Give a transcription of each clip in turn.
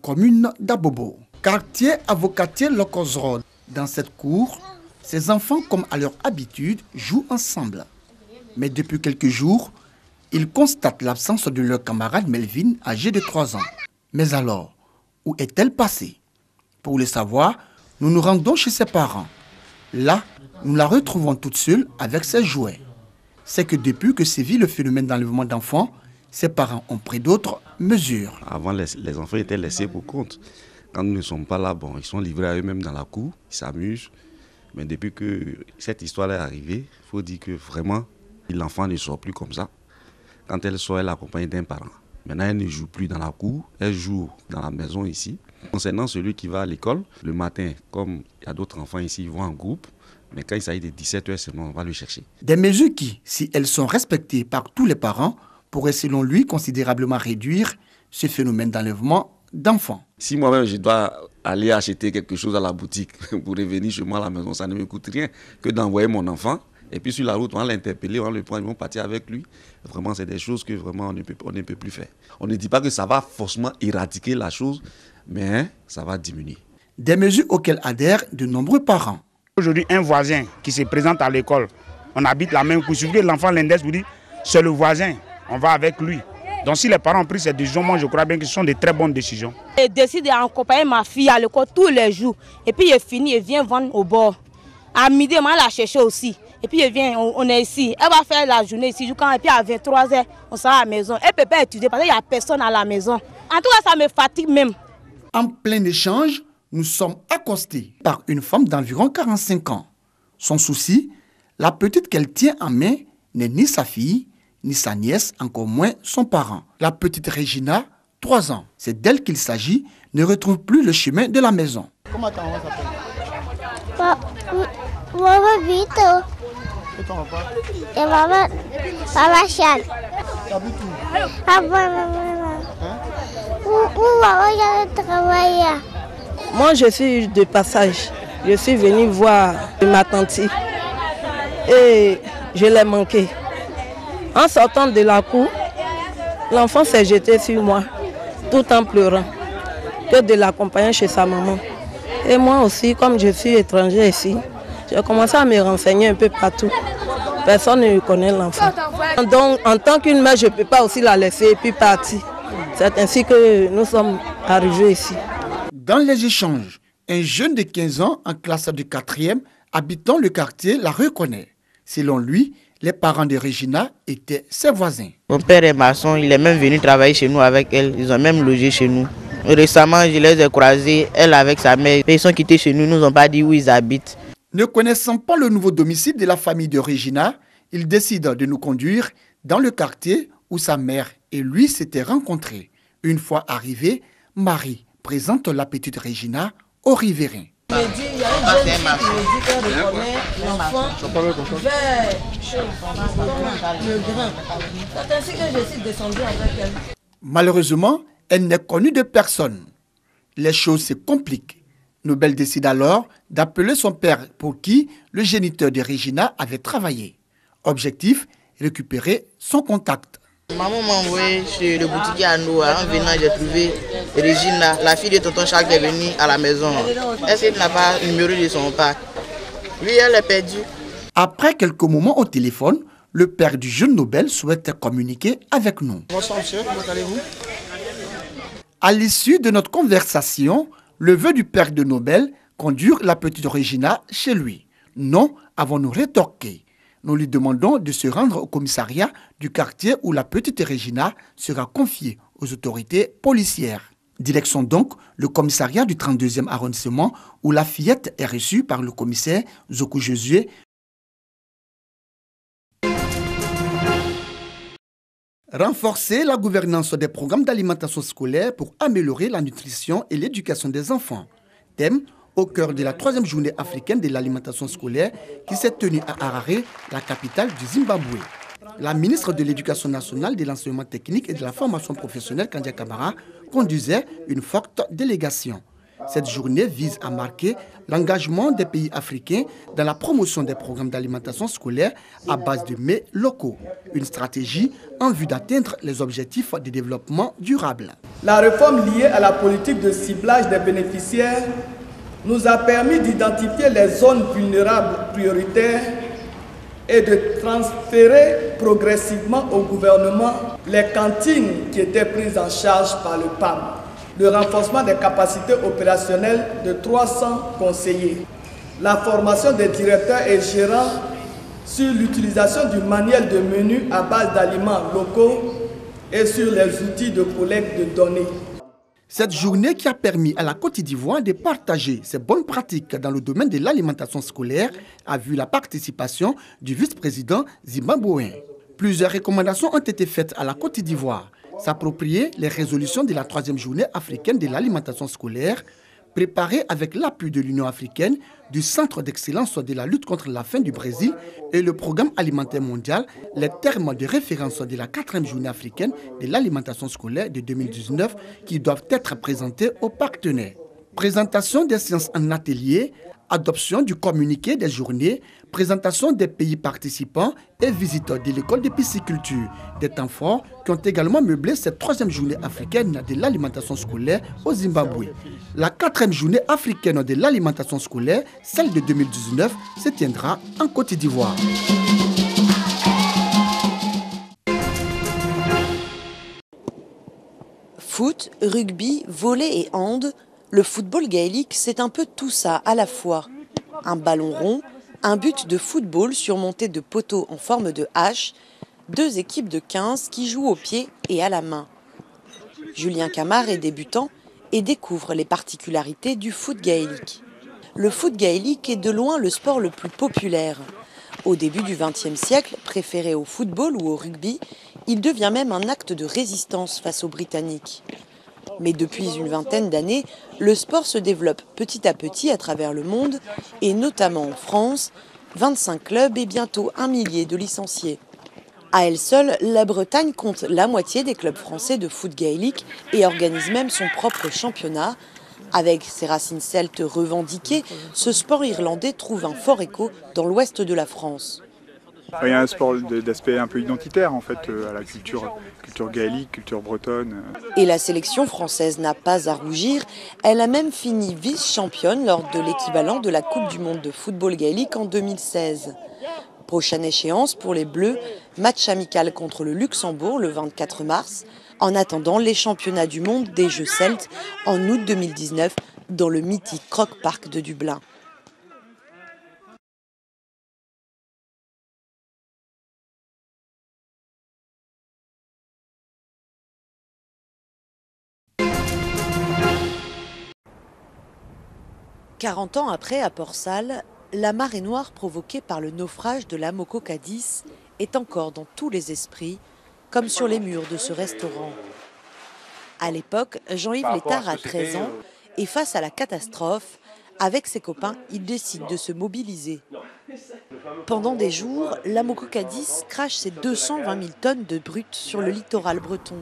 commune d'Abobo. Quartier avocatier Locos Road. Dans cette cour, ces enfants, comme à leur habitude, jouent ensemble. Mais depuis quelques jours, ils constatent l'absence de leur camarade Melvin, âgée de 3 ans. Mais alors, où est-elle passée? Pour le savoir, nous nous rendons chez ses parents. Là, nous la retrouvons toute seule avec ses jouets. C'est que depuis que sévit le phénomène d'enlèvement d'enfants, ses parents ont pris d'autres mesures. Avant, les enfants étaient laissés pour compte. Quand nous ne sommes pas là, bon, ils sont livrés à eux-mêmes dans la cour, ils s'amusent. Mais depuis que cette histoire est arrivée, il faut dire que vraiment, l'enfant ne sort plus comme ça. Quand elle sort, elle est accompagnée d'un parent. Maintenant, elle ne joue plus dans la cour, elle joue dans la maison ici. Concernant celui qui va à l'école, le matin, comme il y a d'autres enfants ici, ils vont en groupe. Mais quand il s'agit de 17h seulement, on va le chercher. Des mesures qui, si elles sont respectées par tous les parents, pourraient selon lui considérablement réduire ce phénomène d'enlèvement d'enfants. Si moi-même je dois aller acheter quelque chose à la boutique pour revenir chez moi à la maison, ça ne me coûte rien que d'envoyer mon enfant. Et puis sur la route, on va l'interpeller, on va le prendre, ils vont partir avec lui. Vraiment, c'est des choses que vraiment on ne peut plus faire. On ne dit pas que ça va forcément éradiquer la chose, mais ça va diminuer. Des mesures auxquelles adhèrent de nombreux parents. Aujourd'hui, un voisin qui se présente à l'école, on habite la même cour. Si l'enfant l'index vous dit, c'est le voisin, on va avec lui. Donc si les parents ont pris cette décision, moi je crois bien que ce sont de très bonnes décisions. Je décide d'accompagner ma fille à l'école tous les jours. Et puis il finit, il vient vendre au bord. À midi, moi je la chercher aussi. Et puis il vient, on est ici. Elle va faire la journée ici. Et puis à 23h, on sera à la maison. Elle ne peut pas étudier parce qu'il n'y a personne à la maison. En tout cas, ça me fatigue même. En plein échange, nous sommes accostés par une femme d'environ 45 ans. Son souci, la petite qu'elle tient en main n'est ni sa fille, ni sa nièce, encore moins son parent. La petite Regina, 3 ans, c'est d'elle qu'il s'agit, ne retrouve plus le chemin de la maison. Comment ta maman s'appelle? Maman Vito. Et ton papa? Et maman Charles. T'habites où? Où maman j'allais travailler? Moi je suis de passage. Je suis venue voir ma tante et je l'ai manqué. En sortant de la cour, l'enfant s'est jeté sur moi, tout en pleurant, que de l'accompagner chez sa maman. Et moi aussi, comme je suis étranger ici, j'ai commencé à me renseigner un peu partout. Personne ne connaît l'enfant. Donc, en tant qu'une mère, je ne peux pas aussi la laisser et puis partir. C'est ainsi que nous sommes arrivés ici. Dans les échanges, un jeune de 15 ans en classe de 4e, habitant le quartier, la reconnaît. Selon lui, les parents de Regina étaient ses voisins. Mon père est maçon, il est même venu travailler chez nous avec elle. Ils ont même logé chez nous. Récemment, je les ai croisés, elle avec sa mère. Ils sont quittés chez nous, ils ne nous ont pas dit où ils habitent. Ne connaissant pas le nouveau domicile de la famille de Regina, il décide de nous conduire dans le quartier où sa mère et lui s'étaient rencontrés. Une fois arrivés, Marie présente la petite Regina au riverain. Il me dit, il y a une jeune fille qui me dit qu'elle reconnaît l'enfant vers le grand. C'est ainsi que je suis descendue avec elle. Malheureusement, elle n'est connue de personne. Les choses se compliquent. Nobel décide alors d'appeler son père pour qui le géniteur de Regina avait travaillé. Objectif, récupérer son contact. Maman m'a envoyé chez le boutiquier à Noah. En venant, j'ai trouvé Regina, la fille de tonton Charles qui est venue à la maison. Est-ce qu'elle n'a pas le numéro de son père? Oui, elle est perdue. Après quelques moments au téléphone, le père du jeune Nobel souhaite communiquer avec nous. Bonsoir monsieur, comment allez-vous? À l'issue de notre conversation, le vœu du père de Nobel conduire la petite Regina chez lui. Non, avons-nous rétorqué. Nous lui demandons de se rendre au commissariat du quartier où la petite Regina sera confiée aux autorités policières. Direction donc le commissariat du 32e arrondissement où la fillette est reçue par le commissaire Zoku Josué. Renforcer la gouvernance des programmes d'alimentation scolaire pour améliorer la nutrition et l'éducation des enfants. Thème au cœur de la 3e journée africaine de l'alimentation scolaire qui s'est tenue à Harare, la capitale du Zimbabwe. La ministre de l'Éducation nationale, de l'enseignement technique et de la formation professionnelle, Kandia Kamara, conduisait une forte délégation. Cette journée vise à marquer l'engagement des pays africains dans la promotion des programmes d'alimentation scolaire à base de mets locaux. Une stratégie en vue d'atteindre les objectifs de développement durable. La réforme liée à la politique de ciblage des bénéficiaires nous a permis d'identifier les zones vulnérables prioritaires et de transférer progressivement au gouvernement les cantines qui étaient prises en charge par le PAM. Le renforcement des capacités opérationnelles de 300 conseillers, la formation des directeurs et gérants sur l'utilisation du manuel de menu à base d'aliments locaux et sur les outils de collecte de données. Cette journée qui a permis à la Côte d'Ivoire de partager ses bonnes pratiques dans le domaine de l'alimentation scolaire a vu la participation du vice-président zimbabwéen. Plusieurs recommandations ont été faites à la Côte d'Ivoire. S'approprier les résolutions de la 3e journée africaine de l'alimentation scolaire, préparée avec l'appui de l'Union africaine, du Centre d'excellence de la lutte contre la faim du Brésil et le Programme alimentaire mondial, les termes de référence de la 4e journée africaine de l'alimentation scolaire de 2019 qui doivent être présentés aux partenaires. Présentation des séances en atelier, adoption du communiqué des journées, présentation des pays participants et visite de l'école de pisciculture. Des temps forts qui ont également meublé cette 3e journée africaine de l'alimentation scolaire au Zimbabwe. La 4e journée africaine de l'alimentation scolaire, celle de 2019, se tiendra en Côte d'Ivoire. Foot, rugby, volley et hand, le football gaélique, c'est un peu tout ça à la fois. Un ballon rond, un but de football surmonté de poteaux en forme de hache, 2 équipes de 15 qui jouent au pied et à la main. Julien Camard est débutant et découvre les particularités du foot gaélique. Le foot gaélique est de loin le sport le plus populaire. Au début du XXe siècle, préféré au football ou au rugby, il devient même un acte de résistance face aux Britanniques. Mais depuis une vingtaine d'années, le sport se développe petit à petit à travers le monde, et notamment en France, 25 clubs et bientôt 1 millier de licenciés. À elle seule, la Bretagne compte la moitié des clubs français de foot gaélique et organise même son propre championnat. Avec ses racines celtes revendiquées, ce sport irlandais trouve un fort écho dans l'ouest de la France. Il y a un sport d'aspect un peu identitaire en fait à la culture gaélique, culture bretonne. Et la sélection française n'a pas à rougir, elle a même fini vice-championne lors de l'équivalent de la Coupe du monde de football gaélique en 2016. Prochaine échéance pour les Bleus, match amical contre le Luxembourg le 24 mars, en attendant les championnats du monde des Jeux celtes en août 2019 dans le mythique Croke Park de Dublin. « 40 ans après, à Port-Salle, la marée noire provoquée par le naufrage de l'Amoco Cadiz est encore dans tous les esprits, comme sur les murs de ce restaurant. À l'époque, Jean-Yves Létard a 13 ans et face à la catastrophe, avec ses copains, il décide de se mobiliser. Pendant des jours, l'Amoco Cadiz crache ses 220 000 tonnes de brut sur le littoral breton.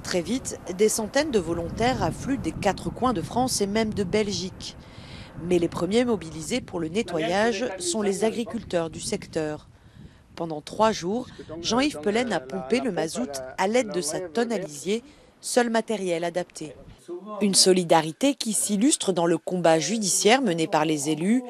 Très vite, des centaines de volontaires affluent des 4 coins de France et même de Belgique. Mais les premiers mobilisés pour le nettoyage sont les agriculteurs du secteur. Pendant 3 jours, Jean-Yves Pelaine a pompé le mazout à l'aide de sa tonne à lisier, seul matériel adapté. Une solidarité qui s'illustre dans le combat judiciaire mené par les élus.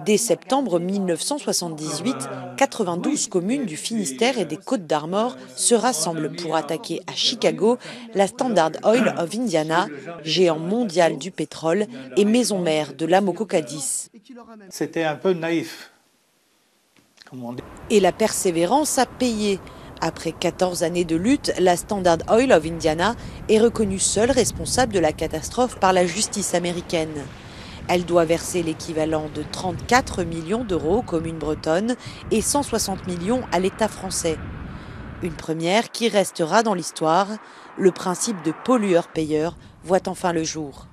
Dès septembre 1978, 92 communes du Finistère et des Côtes-d'Armor se rassemblent pour attaquer à Chicago la Standard Oil of Indiana, géant mondial du pétrole et maison mère de l'Amoco Cadiz. C'était un peu naïf, comme on dit. Et la persévérance a payé. Après 14 années de lutte, la Standard Oil of Indiana est reconnue seule responsable de la catastrophe par la justice américaine. Elle doit verser l'équivalent de 34 millions d'euros aux communes bretonnes et 160 millions à l'État français. Une première qui restera dans l'histoire. Le principe de pollueur-payeur voit enfin le jour.